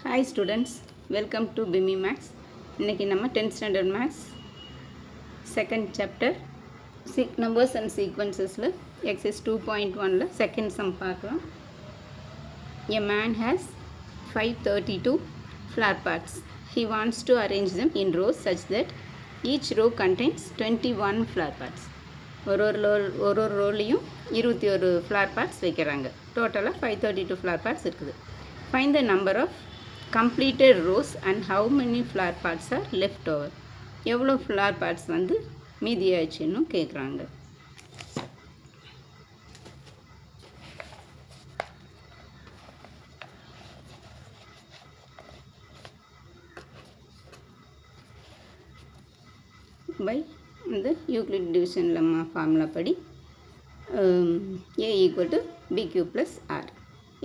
Hi students, welcome to BIMI Max. இன்னைக்கு நம்ம 10th standard Max second chapter numbers and sequencesல exercise 2.1ல second sum பார்க்கலாம். A man has 532 flower pots. He wants to arrange them in rows such that each row contains 21 flower pots. ஒரு ரோலையும் 21 flower pots வைக்கிறாங்க. டோட்டலாக 532 flower pots இருக்குது. Find the number of completed rows and how many flower pots are left over. எவ்வளோ flower pots வந்து மீதியாச்சுன்னு கேட்குறாங்க. By இந்த Euclid division lemma formula படி A equal to BQ plus R.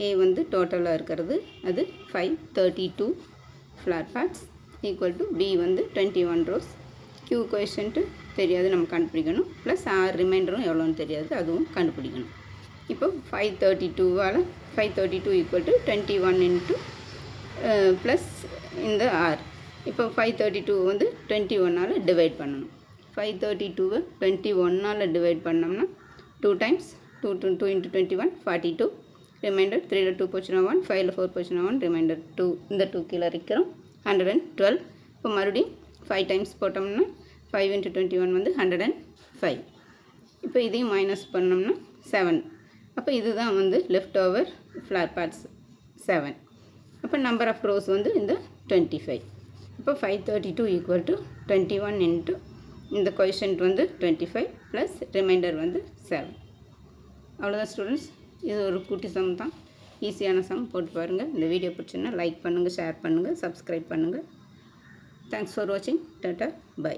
A வந்து டோட்டலாக இருக்கிறது அது 532 ஃப்ளார் பார்ட்ஸ் ஈக்குவல் டு B வந்து 21 ரோஸ். Q கோஎஃபிஷியன்ட்டு தெரியாது, நம்ம கண்டுபிடிக்கணும். ப்ளஸ் R ரிமைண்டரும் எவ்வளோன்னு தெரியாது, அதுவும் கண்டுபிடிக்கணும். இப்போ 532 ஈக்குவல் டு 21 இன்ட்டு ப்ளஸ் இந்த R. இப்போ 532 வந்து 21ஆல் டிவைட் பண்ணணும். 532வை 21ஆல் டிவைட் பண்ணோம்னா 2 டைம்ஸ் 2 இன்ட்டு 21 42. ரிமைண்டர் 3ல் 2 போச்சுன்னா 1, 5ல் 4 போச்சுன்னா 1, ரிமைண்டர் 2. இந்த 2 கீழே இருக்கிறோம் 112. இப்போ மறுபடியும் 5 டைம்ஸ் போட்டோம்னா 5 இன்ட்டு 21 வந்து 105. இப்போ இதையும் மைனஸ் பண்ணோம்னா 7. அப்போ இதுதான் வந்து லெஃப்ட் ஓவர் ஃப்ளார் பார்ட்ஸ் 7. அப்போ நம்பர் ஆஃப் ரோஸ் வந்து இந்த 25. இப்போ 532 ஈக்குவல் டு 21 இன்ட்டு இந்த கோஎஃபிஷியன்ட் வந்து 25 ப்ளஸ் ரிமைண்டர் வந்து 7. அவ்வளோதான் ஸ்டூடெண்ட்ஸ். இது ஒரு குட்டி சம் தான், ஈஸியான சம். போட்டு பாருங்கள். இந்த வீடியோ பிடிச்சுன்னா லைக் பண்ணுங்கள், ஷேர் பண்ணுங்கள், சப்ஸ்கிரைப் பண்ணுங்கள். தேங்க்ஸ் ஃபார் வாட்சிங். Tata, by.